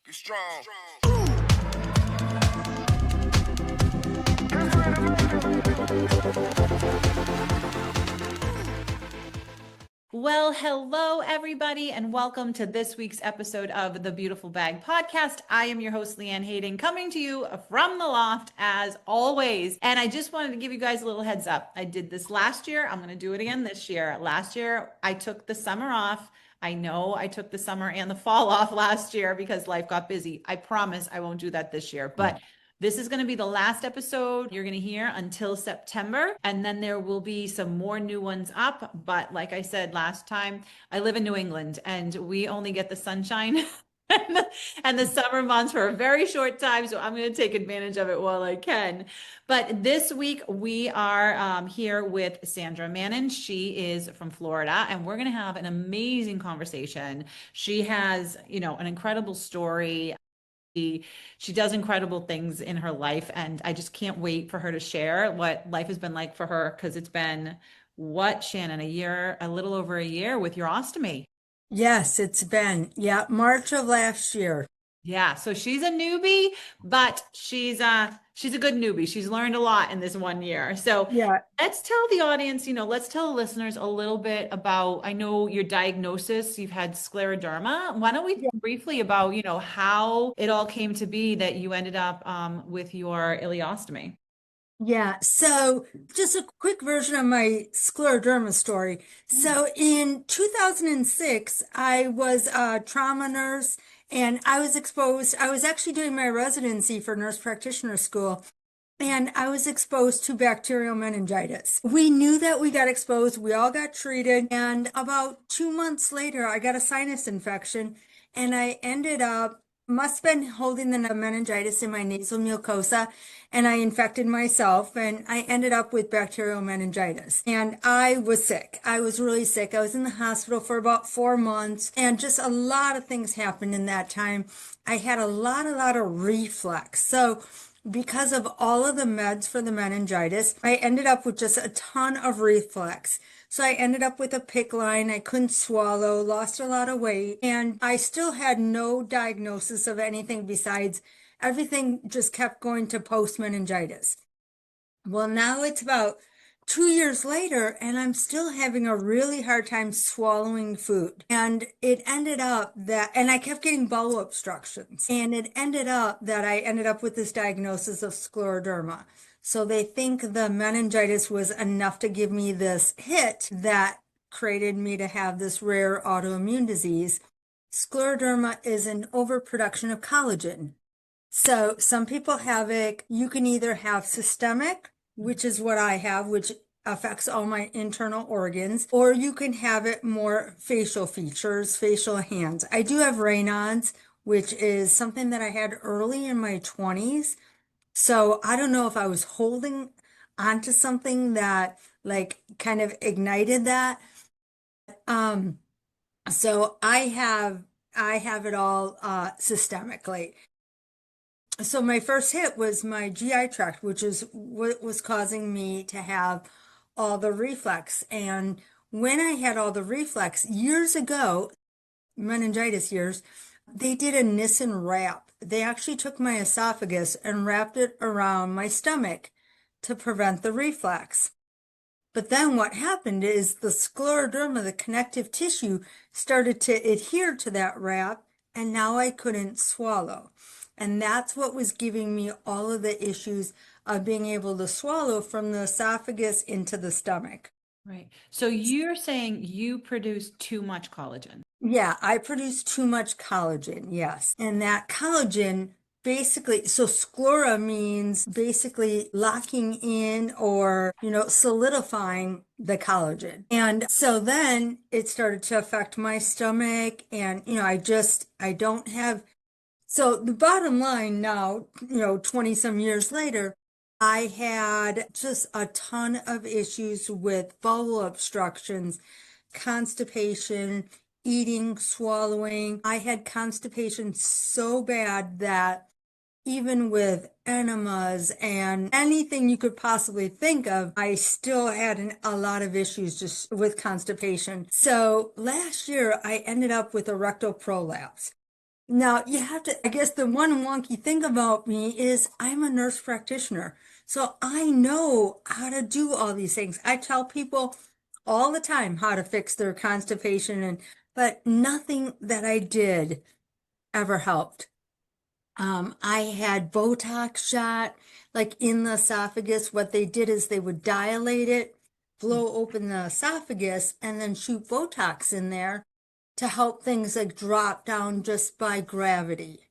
Get strong. Well, hello, everybody, and welcome to this week's episode of the Beautiful Bag Podcast. I am your host, LeeAnne Hayden, coming to you from the loft as always. And I just wanted to give you guys a little heads up. I did this last year. I'm going to do it again this year. Last year, I took the summer off. I know I took the summer and the fall off last year because life got busy. I promise I won't do that this year. But this is going to be the last episode you're going to hear until September. And then there will be some more new ones up. But like I said last time, I live in New England and we only get the sunshine and the summer months for a very short time. So I'm going to take advantage of it while I can. But this week we are here with Sandra Mannon. She is from Florida and we're going to have an amazing conversation. She has, an incredible story. She does incredible things in her life, and I just can't wait for her to share what life has been like for her because it's been what, Shannon, a little over a year with your ostomy. Yes, it's been, March of last year. Yeah, so she's a newbie, but she's a good newbie. She's learned a lot in this one year. So Yeah, let's tell the audience, let's tell the listeners a little bit about, I know your diagnosis, you've had scleroderma. Why don't we yeah, talk briefly about, how it all came to be that you ended up with your ileostomy? yeah. So just a quick version of my scleroderma story. So in 2006, I was a trauma nurse and I was exposed. I was actually doing my residency for nurse practitioner school. And I was exposed to bacterial meningitis. We knew that we got exposed. We all got treated. And about 2 months later, I got a sinus infection and I ended up, must have been holding the meningitis in my nasal mucosa and I infected myself and I ended up with bacterial meningitis. And I was sick. I was really sick. I was in the hospital for about 4 months and just a lot of things happened in that time. I had a lot of reflux. So because of all of the meds for the meningitis, I ended up with just a ton of reflux. So I ended up with a PICC line. I couldn't swallow, lost a lot of weight, and I still had no diagnosis of anything besides everything just kept going to post meningitis. Well, now it's about 2 years later, and I'm still having a really hard time swallowing food. And it ended up that, and I kept getting bowel obstructions. And it ended up that I ended up with this diagnosis of scleroderma. So they think the meningitis was enough to give me this hit that created me to have this rare autoimmune disease. Scleroderma is an overproduction of collagen. So some people have it, you can either have systemic, which is what I have, which affects all my internal organs, or you can have it more facial features, facial hands. I do have Raynaud's, which is something that I had early in my 20s. So I don't know if I was holding onto something that like kind of ignited that. Um, so I have it all systemically. So my first hit was my GI tract, which is what was causing me to have all the reflux. And when I had all the reflux years ago, meningitis years, they did a Nissen wrap. They actually took my esophagus and wrapped it around my stomach to prevent the reflux. But then what happened is the scleroderma, the connective tissue, started to adhere to that wrap, and now I couldn't swallow. And that's what was giving me all of the issues of being able to swallow from the esophagus into the stomach. Right. So you're saying you produce too much collagen. Yeah, I produce too much collagen, yes. And that collagen basically, so sclera means basically locking in or, solidifying the collagen. And so then it started to affect my stomach and, I don't have, so the bottom line now, 20 some years later, I had just a ton of issues with bowel obstructions, constipation, eating, swallowing. I had constipation so bad that even with enemas and anything you could possibly think of, I still had a lot of issues just with constipation. So last year, I ended up with a rectal prolapse. Now, you have to, I guess the one wonky thing about me is I'm a nurse practitioner. So I know how to do all these things. I tell people all the time how to fix their constipation but nothing that I did ever helped. I had Botox shot like in the esophagus. What they did is they would dilate it, blow open the esophagus, and then shoot Botox in there to help things like drop down just by gravity.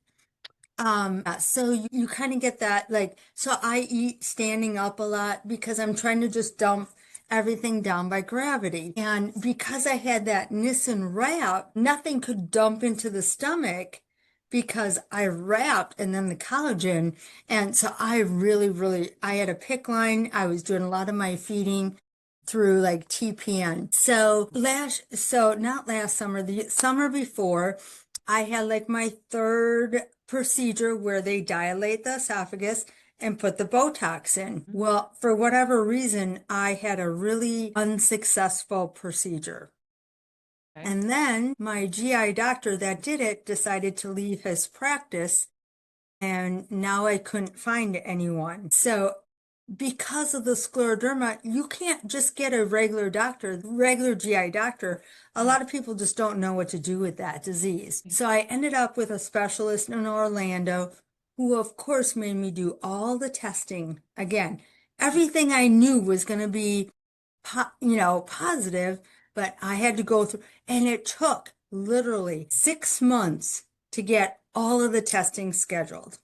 So you kind of get that like, so I eat standing up a lot because I'm trying to just dump everything down by gravity. And because I had that Nissen wrap, nothing could dump into the stomach because I wrapped and then the collagen. And so I really, I had a PICC line. I was doing a lot of my feeding through like TPN. So not last summer, the summer before, I had like my third procedure where they dilate the esophagus and put the Botox in. Well, for whatever reason, I had a really unsuccessful procedure. Okay. And then my GI doctor that did it decided to leave his practice, and now I couldn't find anyone. So because of the scleroderma, you can't just get a regular doctor, regular GI doctor. A lot of people just don't know what to do with that disease. So I ended up with a specialist in Orlando who, of course, made me do all the testing. Again, everything I knew was going to be, positive, but I had to go through, and it took literally 6 months to get all of the testing scheduled.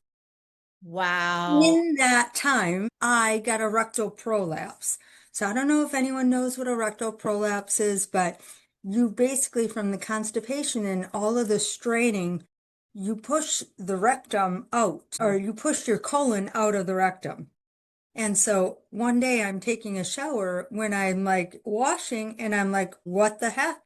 Wow. In that time, I got a rectal prolapse. So I don't know if anyone knows what a rectal prolapse is, but you basically, from the constipation and all of the straining, you push the rectum out, or you push your colon out of the rectum. And so one day I'm taking a shower when I'm like washing and I'm like, what the heck?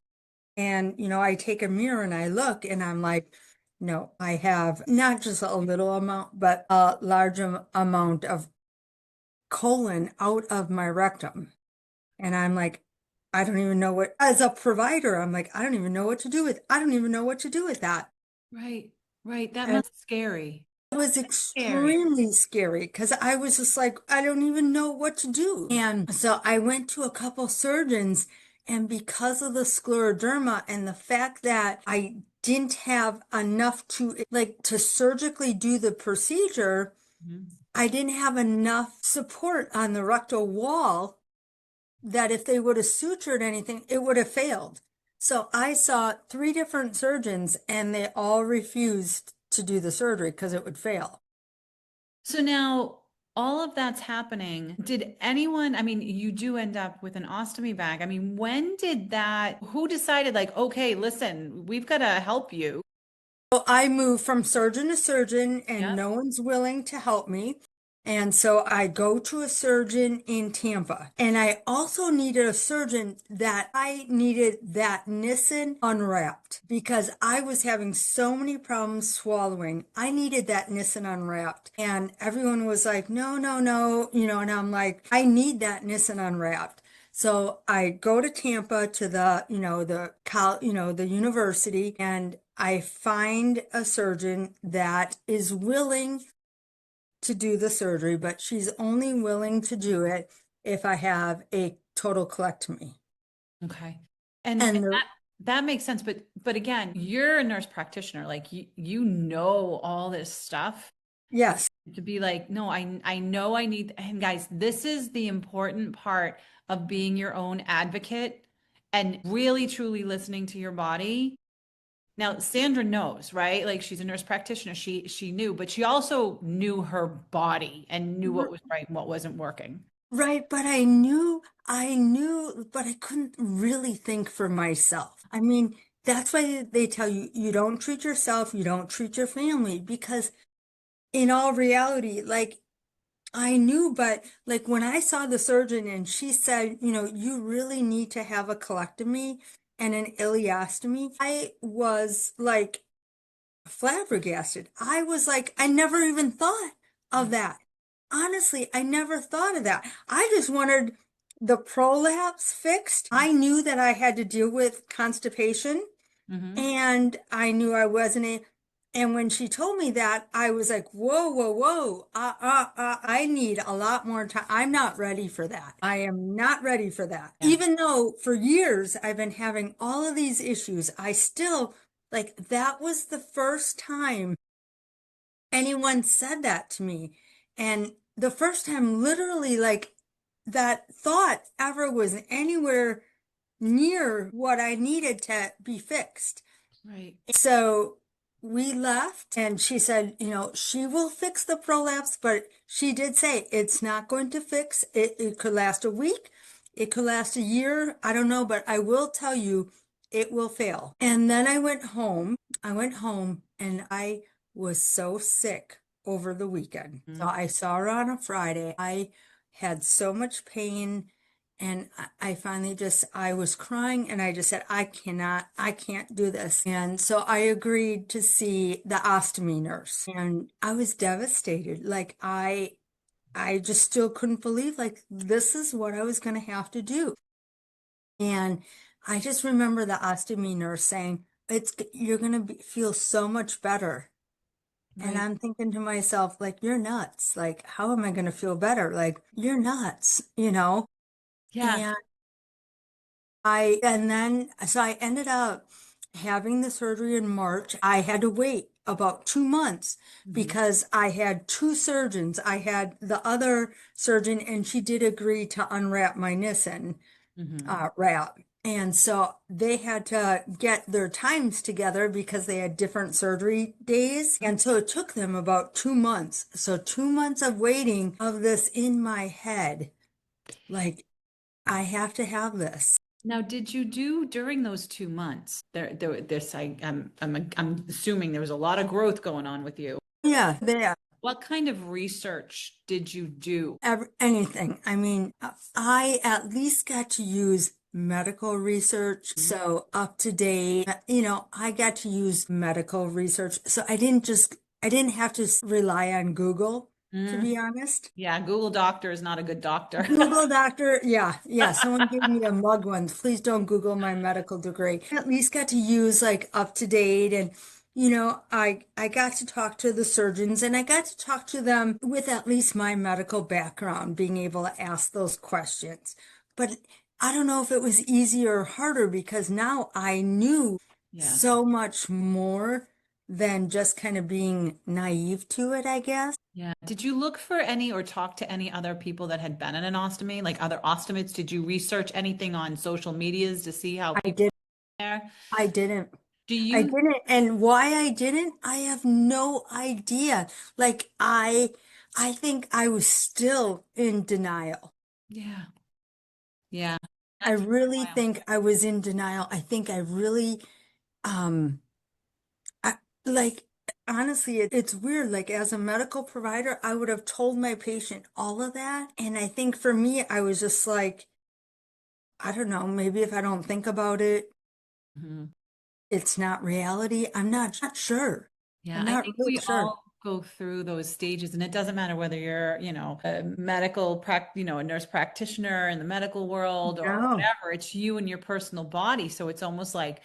And, I take a mirror and I look and I'm like, no, I have not just a little amount, but a large amount of colon out of my rectum. And I'm like, I don't even know what, as a provider, I'm like, I don't even know what to do with, I don't even know what to do with that. Right. Right. That And must be scary. it was Scary. extremely scary because I was just like, I don't even know what to do. And so I went to a couple surgeons, and because of the scleroderma and the fact that I didn't have enough to surgically do the procedure, Mhm. I didn't have enough support on the rectal wall that if they would have sutured anything, it would have failed. So I saw three different surgeons and they all refused to do the surgery because it would fail. So now all of that's happening. Did anyone, I mean, you do end up with an ostomy bag. I mean, when did that, who decided like, okay, listen, we've got to help you? So I moved from surgeon to surgeon and Yep. no one's willing to help me. And so I go to a surgeon in Tampa. And I also needed a surgeon that I needed that Nissen unwrapped because I was having so many problems swallowing. I needed that Nissen unwrapped. And everyone was like, no, no, no, and I'm like, I need that Nissen unwrapped. So I go to Tampa to the university, and I find a surgeon that is willing to do the surgery, but she's only willing to do it if I have a total colectomy. Okay. And And that makes sense. But again, you're a nurse practitioner. Like you know all this stuff yes, to be like, no, I know I need, and guys, this is the important part of being your own advocate and really truly listening to your body. Now, Sandra knows, right? Like she's a nurse practitioner. She knew, but she also knew her body and knew what r- was right and what wasn't working. right, but I knew, but I couldn't really think for myself. I mean, that's why they tell you you don't treat yourself, you don't treat your family, because in all reality, like I knew, but like when I saw the surgeon and she said, you really need to have a colectomy and an ileostomy, I was like flabbergasted. I was like, I never even thought of that. Honestly, I never thought of that. I just wanted the prolapse fixed. I knew that I had to deal with constipation Mm-hmm. and I knew I wasn't And when she told me that, I was like, whoa, whoa, whoa, I need a lot more time. I'm not ready for that. I am not ready for that. Yeah. Even though for years I've been having all of these issues, I still, like, that was the first time anyone said that to me. And the first time, literally, like, that thought ever was anywhere near what I needed to be fixed. Right. So we left, and she said, she will fix the prolapse, but she did say it's not going to fix it. It could last a week, it could last a year. I don't know, but I will tell you it will fail. And then I went home. And I was so sick over the weekend. So Mhm. I saw her on a Friday. I had so much pain. And I finally I was crying and I just said, I can't do this. And so I agreed to see the ostomy nurse, and I was devastated. Like, I just still couldn't believe, like, this is what I was going to have to do. And I just remember the ostomy nurse saying, you're going to feel so much better. And Right. I'm thinking to myself, like, you're nuts. Like, how am I going to feel better? Like, you're nuts, Yeah. And so I ended up having the surgery in March. I had to wait about 2 months Mhm. because I had two surgeons. I had the other surgeon, and she did agree to unwrap my Nissen Mhm. wrap. And so they had to get their times together because they had different surgery days. And so it took them about 2 months. So 2 months of waiting of this in my head. Like, I have to have this. Now, did you do during those 2 months? I'm assuming there was a lot of growth going on with you. Yeah, there. What kind of research did you do? Anything. I mean, I at least got to use medical research, Mhm. so up to date. I got to use medical research, so I didn't have to rely on Google, to Mm. be honest. Yeah, Google Doctor is not a good doctor. Google doctor, yeah, yeah. Someone gave me a mug once. Please don't Google my medical degree. I at least got to use, like, up to date, and I got to talk to the surgeons, and I got to talk to them with at least my medical background, being able to ask those questions. But I don't know if it was easier or harder because now I knew Yeah. so much more than just kind of being naive to it, I guess. Yeah. Did you look for any or talk to any other people that had been in an ostomy, like other ostomates? Did you research anything on social medias to see how I people did. are there? I didn't. Do I you? didn't, and why I didn't, I have no idea. Like, I think I was still in denial. Yeah. Yeah. I That took really a while. think I was in denial. I think I really, um, I, like, honestly, it's weird. Like, as a medical provider, I would have told my patient all of that. And I think for me, I was just like, I don't know, maybe if I don't think about it, Mhm. it's not reality. I'm not sure. Yeah, I'm I not think really we sure. all go through those stages, and it doesn't matter whether you're, a a nurse practitioner in the medical world or No. whatever. It's you and your personal body. So it's almost like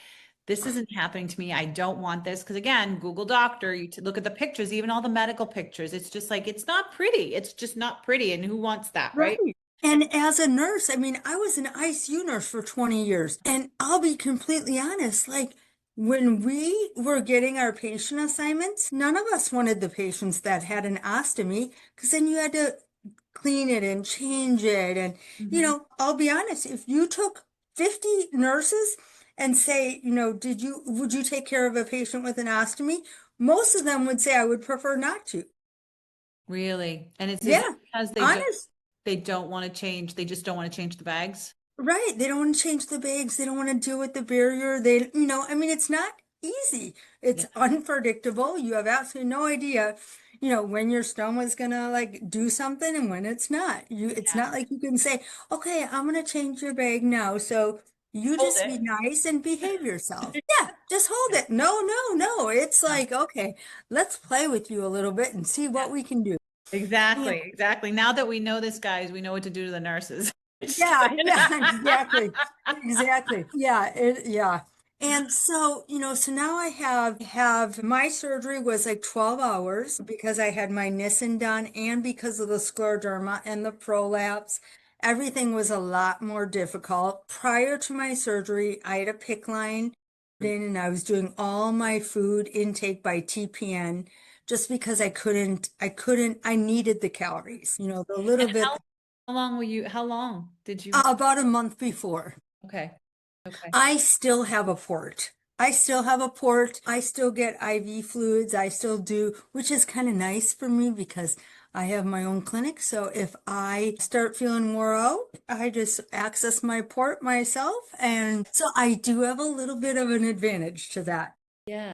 this isn't happening to me. I don't want this. Because again, Google Doctor, look at the pictures, even all the medical pictures. It's just like it's not pretty. It's just not pretty. And who wants that, right? Right. And as a nurse, I mean, I was an ICU nurse for 20 years. And I'll be completely honest, like, when we were getting our patient assignments, none of us wanted the patients that had an ostomy because then you had to clean it and change it. And, Mhm. I'll be honest, if you took 50 nurses and say, would you take care of a patient with an ostomy? Most of them would say, I would prefer not to. Really. And is it Yeah, because honest. they don't want to change, they just don't want to change the bags? Right. They don't want to change the bags. They don't want to deal with the barrier. I mean, it's not easy. Yeah. It's unpredictable. You have absolutely no idea, when your stomach's gonna, like, do something and when it's not. It's Yeah. not like you can say, okay, I'm gonna change your bag now. So you Hold just be it. nice and behave yourself. Yeah, just hold it. No, no, no. It's Yeah. like, okay, let's play with you a little bit and see Yeah. what we can do. Exactly, exactly. Now that we know this, guys, we know what to do to the nurses. Yeah, yeah, exactly. Exactly. Yeah, yeah. And so, so now I have my surgery was like 12 hours because I had my Nissen done and because of the scleroderma and the prolapse. Everything was a lot more difficult. Prior to my surgery, I had a PICC line in and I was doing all my food intake by TPN just because I needed the calories, the little And bit, how long did you have? about a month before. Okay. Okay. I still have a port. I still have a port. I still get IV fluids. I still do, which is kind of nice for me because I have my own clinic. So if I start feeling wore out, I just access my port myself. And so I do have a little bit of an advantage to that. Yeah.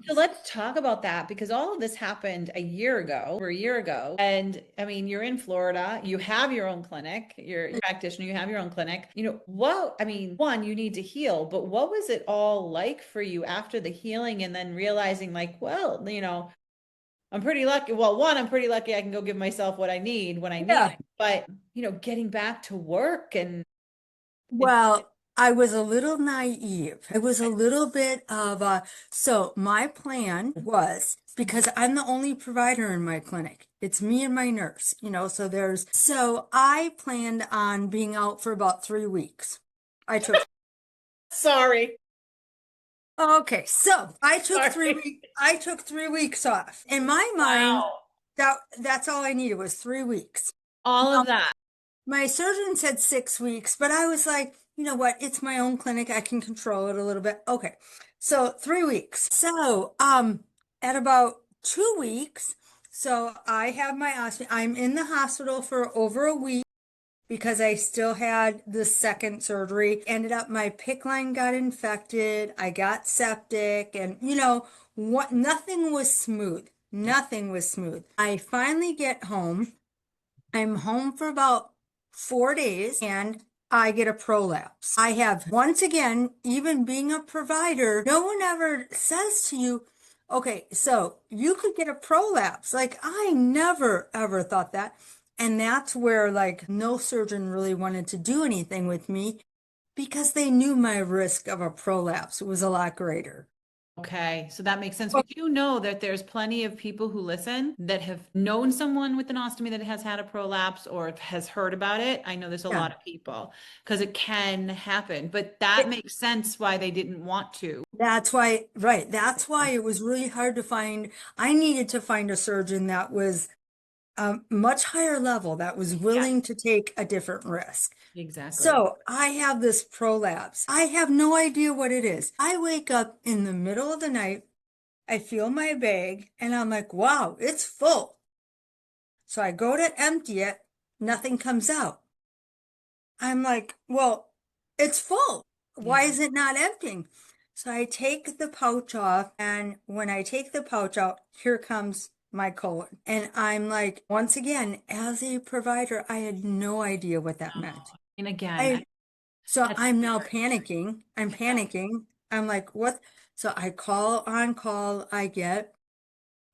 So let's talk about that because all of this happened over a year ago. And I mean, you're in Florida, you have your own clinic, you're a practitioner, you have your own clinic. I mean, one, you need to heal, but what was it all like for you after the healing and then realizing like, well, I'm pretty lucky. Well, one, I'm pretty lucky I can go give myself what I need when I need Yeah. it. But, getting back to work and Well, I was a little naive. It was a little bit of so my plan was because I'm the only provider in my clinic. It's me and my nurse, so I planned on being out for about 3 weeks. I took, sorry, okay, so I took three sorry. weeks, I took 3 weeks off. In my mind, Wow. that's all I needed was 3 weeks. All of that. My surgeon said 6 weeks, but I was like, you know what? It's my own clinic. I can control it a little bit. Okay. So 3 weeks. So, at about 2 weeks, so I have my ostomy. I'm in the hospital for over a week because I still had the second surgery. Ended up my PICC line got infected. I got septic and what, nothing was smooth. Nothing was smooth. I finally get home. I'm home for about 4 days and I get a prolapse. I have, once again, even being a provider, no one ever says to you, okay, so you could get a prolapse. Like, I never ever thought that. And that's where, like, no surgeon really wanted to do anything with me because they knew my risk of a prolapse was a lot greater. Okay, so that makes sense. We do know that there's plenty of people who listen that have known someone with an ostomy that has had a prolapse or has heard about it. I know there's a Yeah. lot of people because it can happen, but that makes sense why they didn't want to. That's why, right. That's why it was really hard to find. I needed to find a surgeon that was much higher level, that was Yeah, willing to take a different risk. exactly. So I have this prolapse. I have no idea what it is. I wake up in the middle of the night. I feel my bag and I'm like, wow, it's full. So I go to empty it. Nothing comes out. I'm like, well, it's full. Why Yeah. is it not emptying? So I take the pouch off, and when I take the pouch out, here comes my colon. And I'm like, once again, as a provider, I had no idea what that meant. And again, I so that's I'm now scary. panicking. I'm panicking. I'm like, what? So I call on call, I get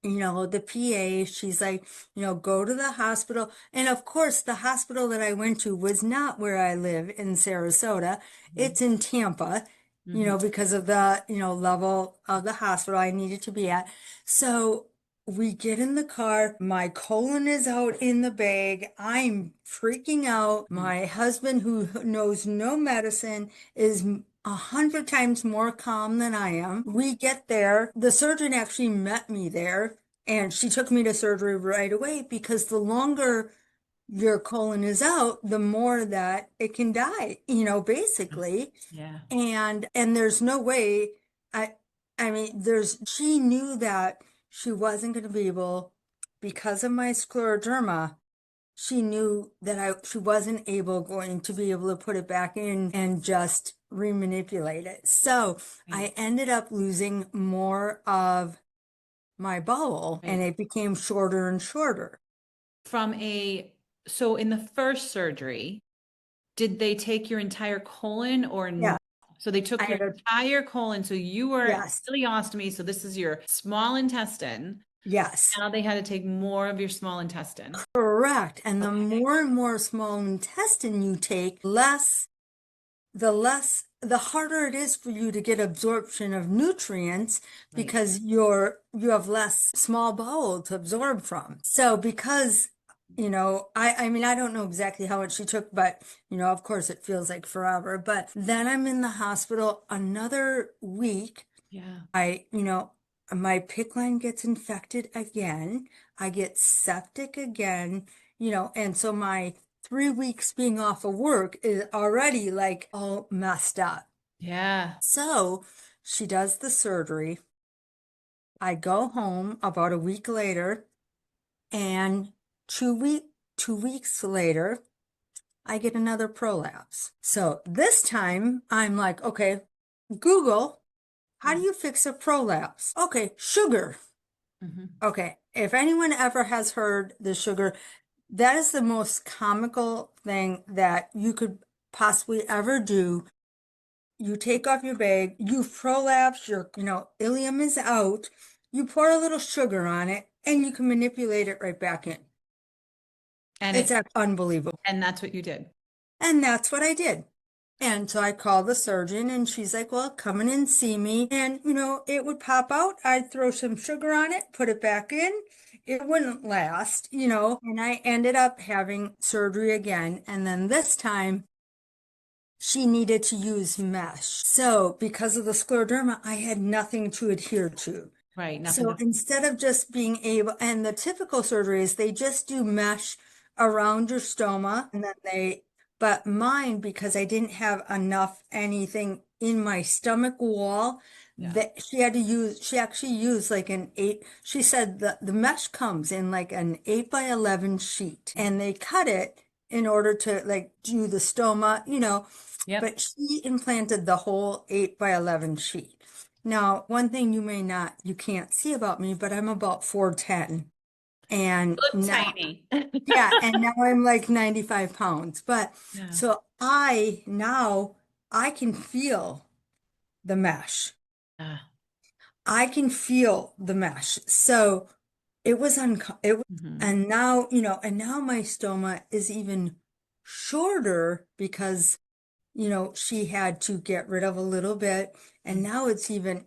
the PA, she's like, go to the hospital. And of course, the hospital that I went to was not where I live in Sarasota. Mhm. It's in Tampa, Mhm. because of the, level of the hospital I needed to be at. So we get in the car. My colon is out in the bag. I'm freaking out. My husband, who knows no medicine, is 100 times more calm than I am. We get there. The surgeon actually met me there and she took me to surgery right away because the longer your colon is out, the more that it can die, basically. Yeah. And there's no way I I mean she knew that she wasn't going to be able because of my scleroderma. She knew that she wasn't going to be able to put it back in and just remanipulate it. So Right. I ended up losing more of my bowel and Right. it became shorter and shorter. From so in the first surgery, did they take your entire colon or no? Yeah, So they I took your had a, entire colon. So you were yes, ileostomy. So this is your small intestine. yes, Now they had to take more of your small intestine. correct. And the Okay. more and more small intestine you take, less the harder it is for you to get absorption of nutrients Right. because you have less small bowel to absorb from. So because, I mean, I don't know exactly how much she took, but, of course it feels like forever. But then I'm in the hospital another week. Yeah. My PICC line gets infected again. I get septic again, and so my 3 weeks being off of work is already like all messed up. Yeah. So she does the surgery. I go home about a week later, and 2 weeks later, I get another prolapse. So this time I'm like, okay, Google, how do you fix a prolapse? Okay, sugar. Mm-hmm. Okay, if anyone ever has heard the sugar, that is the most comical thing that you could possibly ever do. You take off your bag, you've prolapsed, your, ileum is out, you pour a little sugar on it, and you can manipulate it right back in. And It's it unbelievable. and that's what you did. And that's what I did. And so I called the surgeon and she's like, well, come in and see me. And, it would pop out. I'd throw some sugar on it, put it back in. It wouldn't last, and I ended up having surgery again. And then this time she needed to use mesh. So because of the scleroderma, I had nothing to adhere to. Right. Nothing So to instead of just being able, and the typical surgery is they just do mesh around your stoma and then but mine, because I didn't have enough anything in my stomach wall, yeah. that she actually used like she said the mesh comes in like an 8 by 11 sheet and they cut it in order to like do the stoma, Yep. but she implanted the whole 8 by 11 sheet. Now, one thing you can't see about me, but I'm about 4'10". And Look now, tiny. yeah, and now I'm like 95 pounds. But Yeah. so I can feel the mesh. Ah. I can feel the mesh. So it was, Mhm. and now my stoma is even shorter because she had to get rid of a little bit, and now it's even,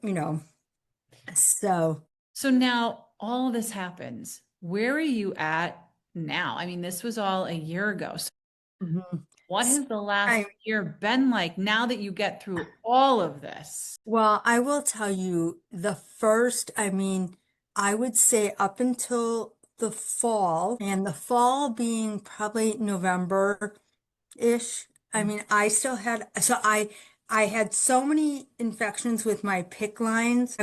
so. So now all this happens. Where are you at now? I mean, this was all a year ago. So Mhm. what S- has the last I, year been like now that you get through all of this? well, I will tell you I mean, I would say up until the fall, and the fall being probably November ish. I mean, I had so many infections with my PICC lines.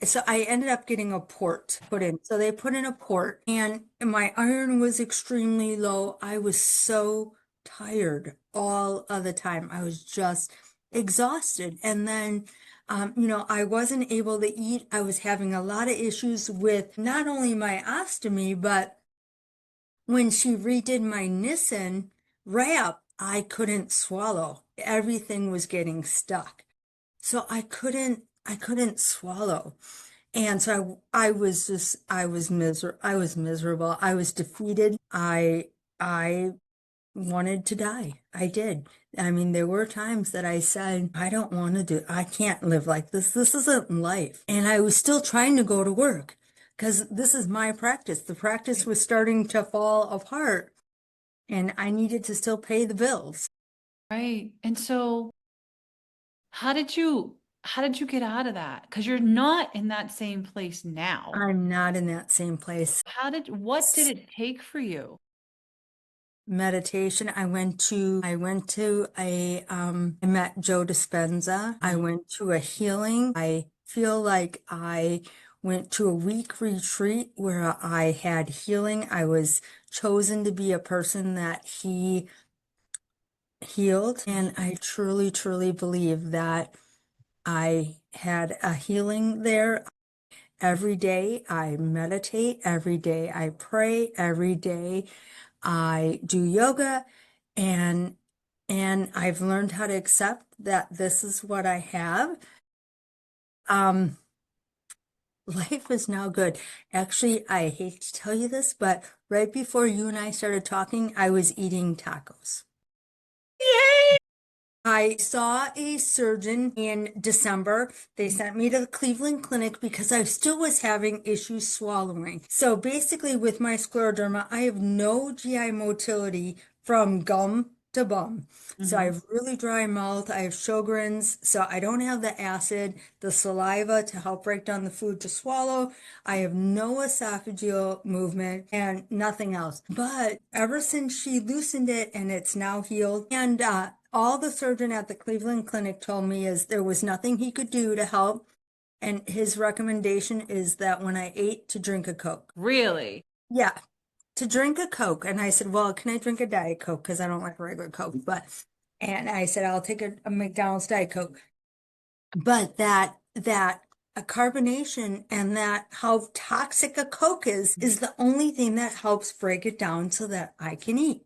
So I ended up getting a port put in. So they put in a port and my iron was extremely low. I was so tired all of the time. I was just exhausted. And then, I wasn't able to eat. I was having a lot of issues with not only my ostomy, but when she redid my Nissen wrap, I couldn't swallow. Everything was getting stuck. So I couldn't swallow. And so I was miserable. I was defeated. I wanted to die. I did. I mean, there were times that I said, I can't live like this. This isn't life. And I was still trying to go to work because this is my practice. The practice was starting to fall apart and I needed to still pay the bills. Right. And so how did you get out of that? Because you're not in that same place now. I'm not in that same place. What did it take for you? Meditation. I met Joe Dispenza. I Uh, went to a healing. I feel like I went to a week retreat where I had healing. I was chosen to be a person that he healed. And I truly, truly believe that I had a healing there. Every day I meditate, every day I pray, every day I do yoga, and I've learned how to accept that this is what I have. Um, Life is now good. Actually, I hate to tell you this, but right before you and I started talking, I was eating tacos. Yay! I saw a surgeon in December. They sent me to the Cleveland Clinic because I still was having issues swallowing. So basically, with my scleroderma, I have no GI motility from gum to bum. So I Hmm. have really dry mouth. I have Sjogren's, so I don't have the acid, the saliva to help break down the food to swallow. I have no esophageal movement and nothing else. But ever since she loosened it and it's now healed, and all the surgeon at the Cleveland Clinic told me is there was nothing he could do to help. And his recommendation is that when I ate, to drink a Coke. Really? Yeah, to drink a Coke. And I said, well, can I drink a Diet Coke? Because I don't like regular Coke. And I said, I'll take a McDonald's Diet Coke. But that a carbonation and that how toxic a Coke is the only thing that helps break it down so that I can eat.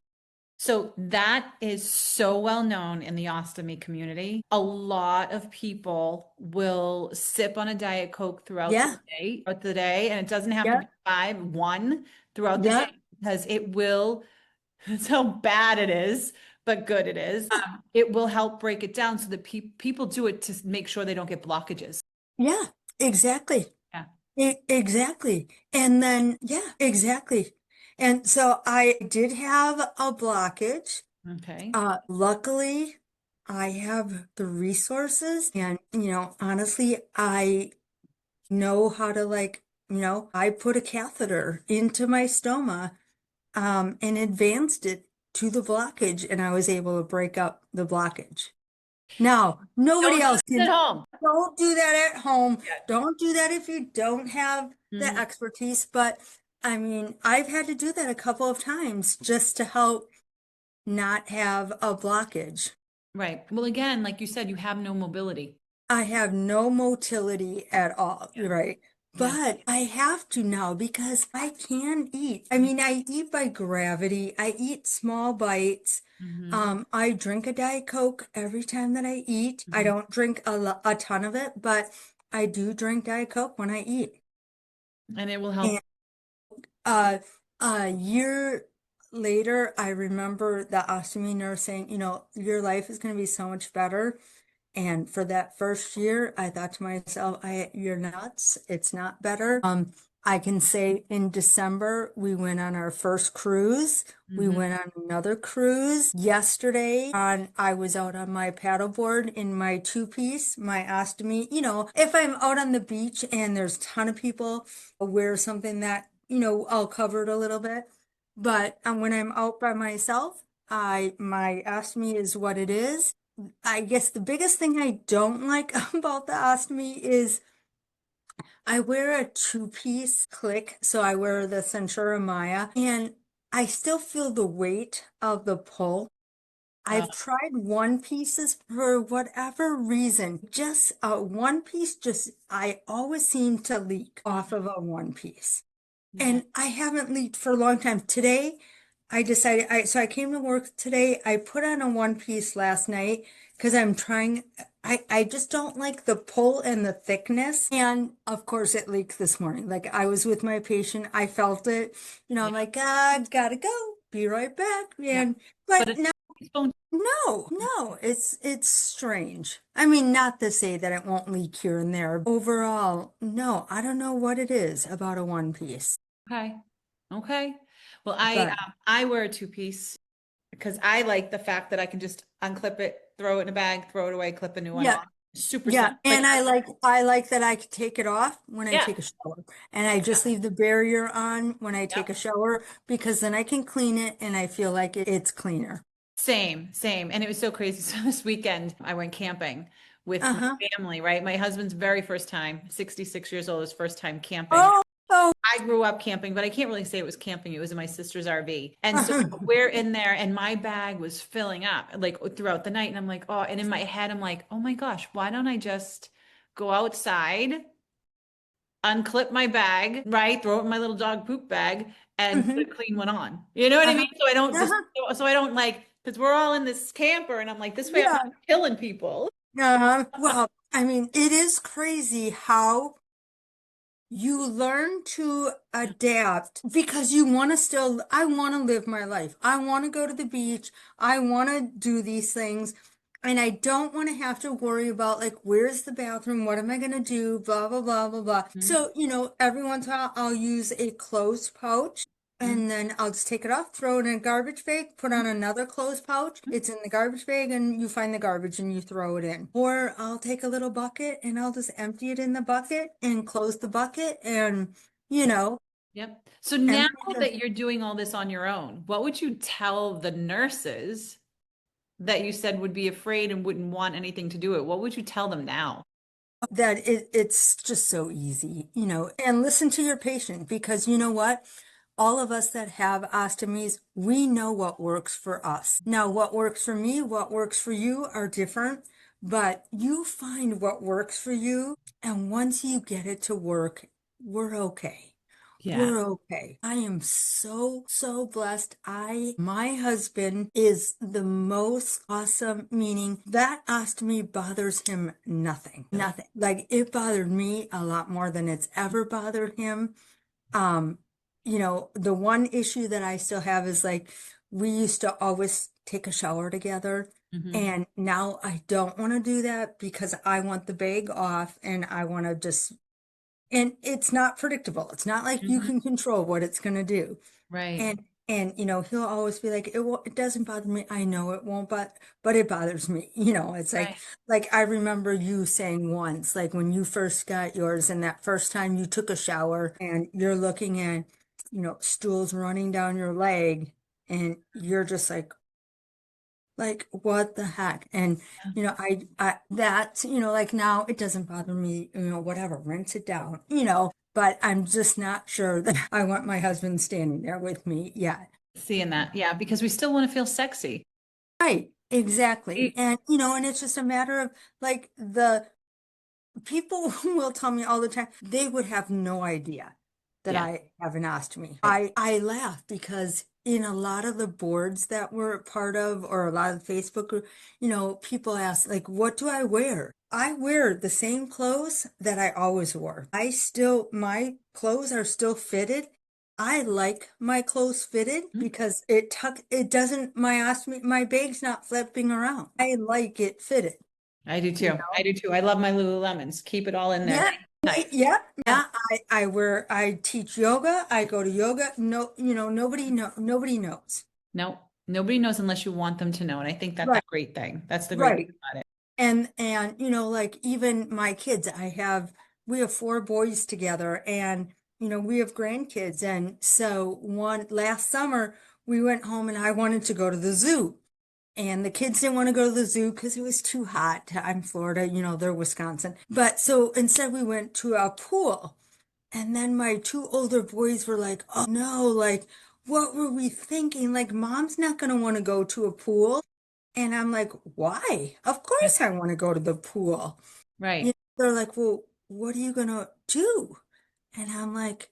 So that is so well known in the ostomy community. A lot of people will sip on a Diet Coke Yeah, throughout the day, and it doesn't have to yeah, be five, one throughout the yeah, day because it will, that's how bad it is, but good it is. It will help break it down so that people do it to make sure they don't get blockages. yeah, exactly. Yeah. Exactly. And then, yeah, exactly. And so I did have a blockage. Okay. Luckily, I have the resources and, honestly, I know how to I put a catheter into my stoma, and advanced it to the blockage and I was able to break up the blockage. Now, nobody Don't do else this can. at home. Don't do that at home. Yeah. Don't do that if you don't have the Mhm. expertise. But I mean, I've had to do that a couple of times just to help not have a blockage. Right. Well, again, like you said, you have no mobility. I have no motility at all, Yeah. right? Yeah. But I have to now because I can eat. I mean, I eat by gravity. I eat small bites. Hmm. I drink a Diet Coke every time that I eat. I Hmm. don't drink a ton of it, but I do drink Diet Coke when I eat. And it will help. And uh, a year later, I remember the ostomy nurse saying, your life is going to be so much better. And for that first year, I thought to myself, you're nuts. It's not better. I can say in December, we went on our first cruise. We Hmm. went on another cruise yesterday. I was out on my paddleboard in my two-piece, my ostomy. If I'm out on the beach and there's a ton of people, I'll wear something that, I'll cover it a little bit. But when I'm out by myself, my ostomy is what it is. I guess the biggest thing I don't like about the ostomy is I wear a two-piece click, so I wear the Centura Maya, and I still feel the weight of the pull. Uh, I've tried one pieces for whatever reason. Just one piece, I always seem to leak off of a one piece. yeah. And I haven't leaked for a long time. Today, I decided so I came to work today. I put on a one piece last night because I'm trying. I just don't like the pull and the thickness. And of course, it leaked this morning. Like I was with my patient, I felt it. Yeah. I'm like, gotta go. Be right back. Yeah. And But but it's no, phone. no, it's strange. I mean, not to say that it won't leak here and there. Overall, no, I don't know what it is about a one piece, Okay. Okay. Well, I but. I wear a two-piece because I like the fact that I can just unclip it, throw it in a bag, throw it away, clip a new one Yeah, on. Super yeah, simple. Like, and I like that I could take it off when I yeah. take a shower, and I just leave the barrier on when I take a Yep. shower because then I can clean it and I feel like it's cleaner. Same, same. And it was so crazy. So this weekend I went camping with my Uh-huh. family, right? My husband's very first time, 66 years old, his first time camping. Oh, oh. I grew up camping, but I can't really say it was camping. It was in my sister's RV. And so we're in there and my bag was filling up like throughout the night. And I'm like, oh, and in my head, I'm like, oh my gosh, why don't I just go outside, unclip my bag, right? Throw it in my little dog poop bag and put Mhm. a clean one on. You know what I mean? Uh-huh. So I don't just, Uh-huh. so I don't like, because we're all in this camper and I'm like, this way I'm not Yeah. killing people. Well, I mean, it is crazy how you learn to adapt because I want to live my life. I want to go to the beach. I want to do these things. And I don't want to have to worry about like, where's the bathroom? What am I going to do? Blah, blah, blah, blah, blah. Mhm. So, every once in a while I'll use a closed pouch Mhm. and then I'll just take it off, throw it in a garbage bag, put on another closed pouch. It's in the garbage bag and you find the garbage and you throw it in. Or I'll take a little bucket and I'll just empty it in the bucket and close the bucket and, you know, Yep. So now empty the that you're doing all this on your own, what would you tell the nurses that you said would be afraid and wouldn't want anything to do it? What would you tell them now? that it's just so easy, and listen to your patient because you know what? All of us that have ostomies, we know what works for us. Now, what works for me, what works for you are different, but you find what works for you. And once you get it to work, we're okay. Yeah. We're okay. I am so, so blessed. My husband is the most awesome, meaning that ostomy bothers him nothing, nothing. Like it bothered me a lot more than it's ever bothered him. Um, the one issue that I still have is like we used to always take a shower together. Hmm. And now I don't want to do that because I want the bag off and I want to just and it's not predictable. It's not like you Hmm. can control what it's going to do. Right. And he'll always be like, it doesn't bother me. I know it won't, but it bothers me. It's Right. like I remember you saying once, like when you first got yours and that first time you took a shower and you're looking at, stools running down your leg and you're just like what the heck? And I that's like now it doesn't bother me, whatever, rinse it down, but I'm just not sure that I want my husband standing there with me yet. Seeing that. Yeah, because we still want to feel sexy. Right, exactly. Right. And and it's just a matter of like the people will tell me all the time they would have no idea that Yeah. I have an ostomy. Right. I laugh because in a lot of the boards that we're part of or a lot of the Facebook group, people ask like, what do I wear? I wear the same clothes that I always wore. My clothes are still fitted. I like my clothes fitted Mhm. because it doesn't, my bag's not flipping around. I like it fitted. I do You too. I do too. I love my Lululemons. Keep it all in there. Yeah, Nice. yeah, Yeah. yeah. I teach yoga. I go to yoga. No, nobody knows. No, nobody knows unless you want them to know. And I think that's the Right, great thing. That's the great thing right. about it. And like even my kids, we have four boys together, and we have grandkids, and so one last summer we went home, and I wanted to go to the zoo. And the kids didn't want to go to the zoo because it was too hot. I'm Florida, they're Wisconsin. But so instead we went to a pool. And then my two older boys were like, oh no, like, what were we thinking? Like, mom's not going to want to go to a pool. And I'm like, why? Of Yeah. course I want to go to the pool. Right. They're like, well, what are you going to do? And I'm like,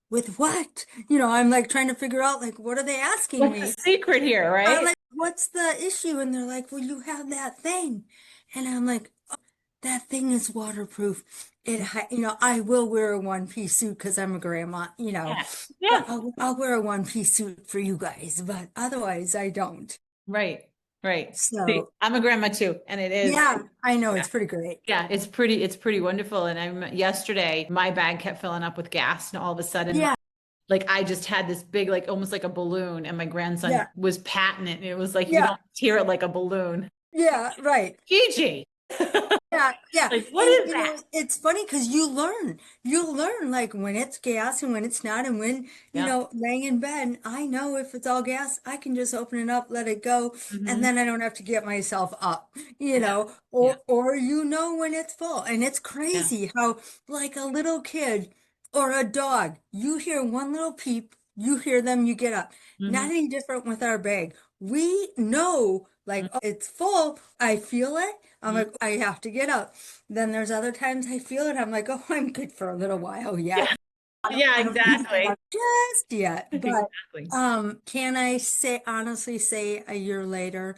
with what? I'm like trying to figure out, like, what are they asking What's the me? secret here, I'm right? like, what's the issue? And they're like, well, you have that thing. And I'm like, that thing is waterproof. I will wear a one-piece suit because I'm a grandma, Yeah. but Yeah. I'll wear a one-piece suit for you guys, but otherwise I don't. Right. Right. See, So I'm a grandma too, and it is. yeah, I know Yeah. it's pretty great. Yeah, it's pretty wonderful. And I'm yesterday, my bag kept filling up with gas, and all of a sudden, Yeah, like I just had this big, like almost like a balloon, and my grandson yeah, was patting it, and it was like you can yeah, almost hear it like a balloon. yeah, right. Gigi, Yeah, yeah. like what And is that? it's funny because you learn like when it's gas and when it's not. And when, Yep. laying in bed, I know if it's all gas, I can just open it up, let it go, and Hmm. then I don't have to get myself up, Yeah. Yeah. or when it's full. And it's Yeah. crazy how like a little kid or a dog, you hear one little peep, you hear them, you get up. Not Hmm. any different with our bag. We know like, oh, it's full. I feel it. I'm Hmm. like, I have to get up. Then there's other times I feel it. I'm like, oh, I'm good for a little while yet. Yeah. Yeah, I don't need to get exactly. up just yet. But Exactly. can I honestly say a year later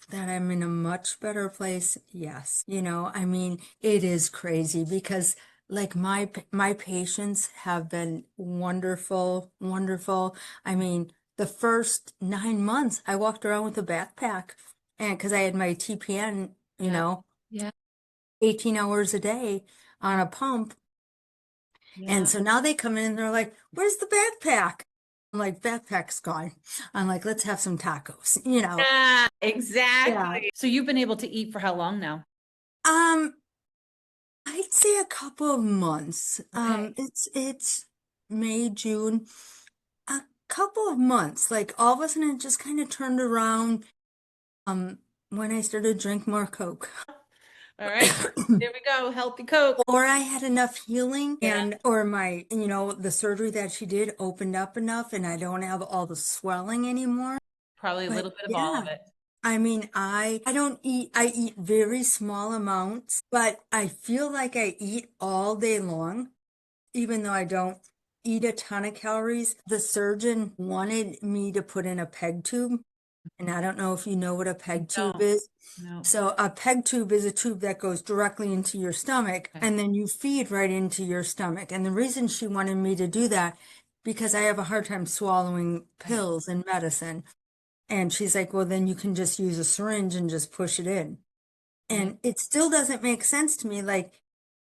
that I'm in a much better place? Yes. I mean, it is crazy because like my patients have been wonderful, wonderful. I mean, the first 9 months I walked around with a backpack and because I had my TPN, Yeah. Yeah. 18 hours a day on a pump. And Yeah. so now they come in and they're like, "Where's the backpack?" I'm like, "Backpack's gone." I'm like, "Let's have some tacos." Yeah, Yeah. exactly. So you've been able to eat for how long now? Um, I'd say a couple of months. Okay. It's May, June, a couple of months. Like all of a sudden it just kind of turned around um when I started to drink more Coke. All right. There we go. Healthy Coke. Or I had enough healing Yeah. and or the surgery that she did opened up enough and I don't have all the swelling anymore. Probably a But little bit of all of yeah, it. I mean, I don't eat, I eat very small amounts, but I feel like I eat all day long, even though I don't eat a ton of calories. The surgeon wanted me to put in a peg tube, and I don't know if you know what a I peg tube don't. is. No. So a peg tube is a tube that goes directly into your stomach, Okay. and then you feed right into your stomach. And the reason she wanted me to do that, because I have a hard time swallowing Right. pills and medicine. And she's like, well, then you can just use a syringe and just push it in. Yeah. And it still doesn't make sense to me. Like,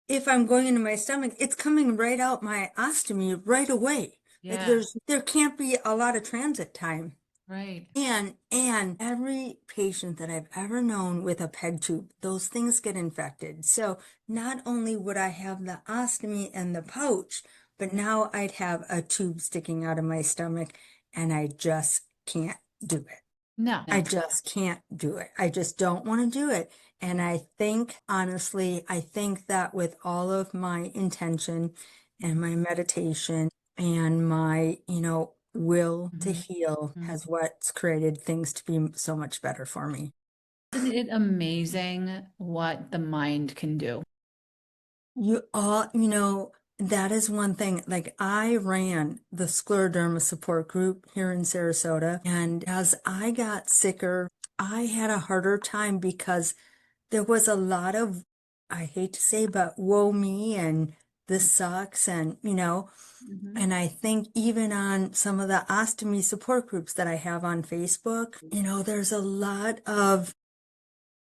if I'm going into my stomach, it's coming right out my ostomy right away. Like, Yeah. there can't be a lot of transit time. Right. And every patient that I've ever known with a peg tube, those things get infected. So not only would I have the ostomy and the pouch, but now I'd have a tube sticking out of my stomach, and I just can't do it. No. I No. just can't do it. I just don't want to do it. And I think, honestly, I think that with all of my intention and my meditation and my, will to Mhm. heal Mhm. has what's created things to be so much better for me. Isn't it amazing what the mind can do? That is one thing. Like I ran the scleroderma support group here in Sarasota, and as I got sicker, I had a harder time because there was a lot of, I hate to say, but woe me and this sucks. Mhm. And I think even on some of the ostomy support groups that I have on Facebook, there's a lot of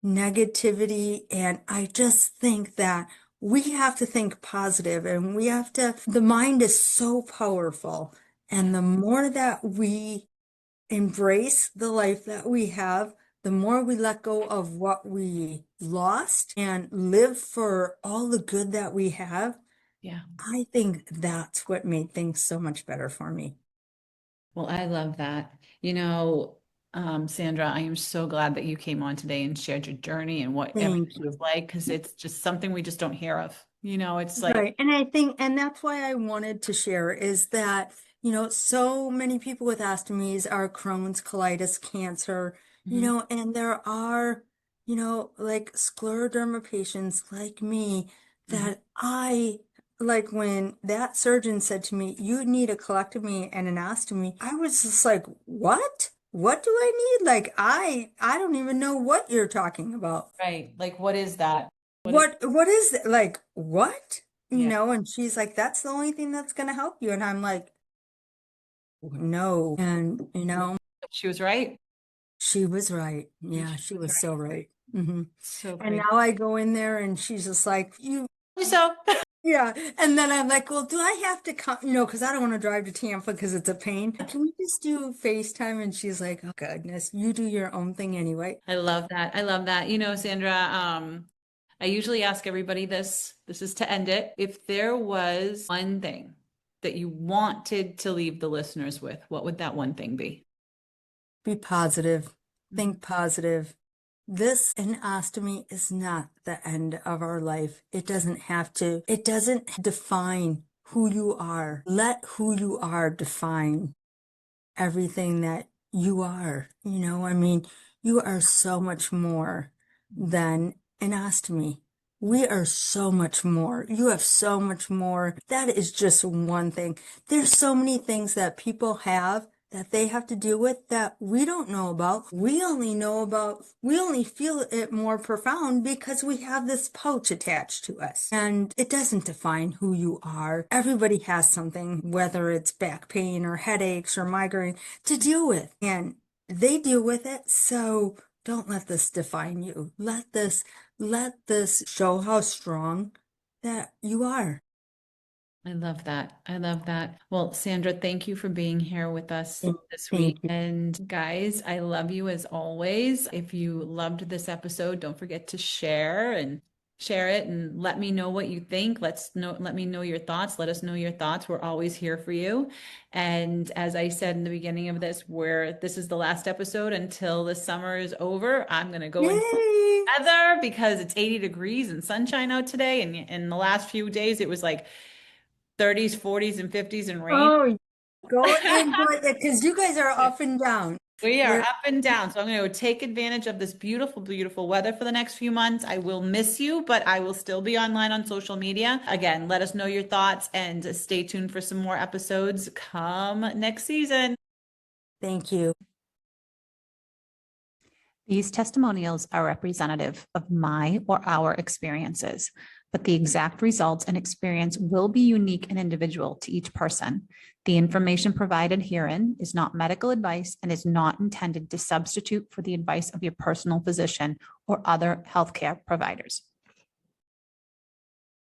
negativity. And I just think that we have to think positive and the mind is so powerful. Yeah. And the more that we embrace the life that we have, the more we let go of what we lost and live for all the good that we have, Yeah. I think that's what made things so much better for me. Well, I love that. Sandra, I am so glad that you came on today and shared your journey and what Thank everything was you. like, because it's just something we just don't hear of. It's like, Right. And I think, and that's why I wanted to share is that, so many people with ostomies are Crohn's, colitis, cancer, mhm, and there are, like scleroderma patients like me mhm, that like when that surgeon said to me, you need a colectomy and an ostomy, I was just like, what? What do I need? Like, I don't even know what you're talking about. right. Like, what is that? What is, What is it? Like, what? yeah. And she's like, that's the only thing that's gonna help you. And I'm like, no. And She was right. she was right. She Yeah, she was was right. so right. So And great. now I go in there and she's just like, So, yeah. And then I'm like, well, do I have to come? Because I don't want to drive to Tampa because it's a pain. Can we just do FaceTime? And she's like, oh goodness, you do your own thing anyway. I love that. I love that. Sandra, I usually ask everybody this. This is to end it. If there was one thing that you wanted to leave the listeners with, what would that one thing be? Be positive. Mhm. Think positive. This anostomy is not the end of our life. It doesn't define who you are. Let who you are define everything that you are. I mean, you are so much more than an ostomy. We are so much more. You have so much more. That is just one thing. There's so many things that people have that they have to deal with that we don't know about. We only feel it more profound because we have this pouch attached to us. And it doesn't define who you are. Everybody has something, whether it's back pain or headaches or migraine, to deal with. And they deal with it. So don't let this define you. Let this show how strong that you are. I love that. I love that. Well, Sandra, thank you for being here with us Thank, this week. thank you. And guys, I love you as always. If you loved this episode, don't forget to share it and let me know what you think. Let me know your thoughts. Let us know your thoughts. We're always here for you. And as I said in the beginning of this is the last episode until the summer is over. I'm gonna go and Yay! weather because it's 80 degrees and sunshine out today. And in the last few days, it was like 30s, 40s, and 50s and rain. Oh, go enjoy it because you guys are up and down. We are We're up and down. So I'm going to take advantage of this beautiful, beautiful weather for the next few months. I will miss you, but I will still be online on social media. Again, let us know your thoughts and stay tuned for some more episodes come next season. Thank you. These testimonials are representative of my or our experiences, but the exact results and experience will be unique and individual to each person. The information provided herein is not medical advice and is not intended to substitute for the advice of your personal physician or other healthcare providers.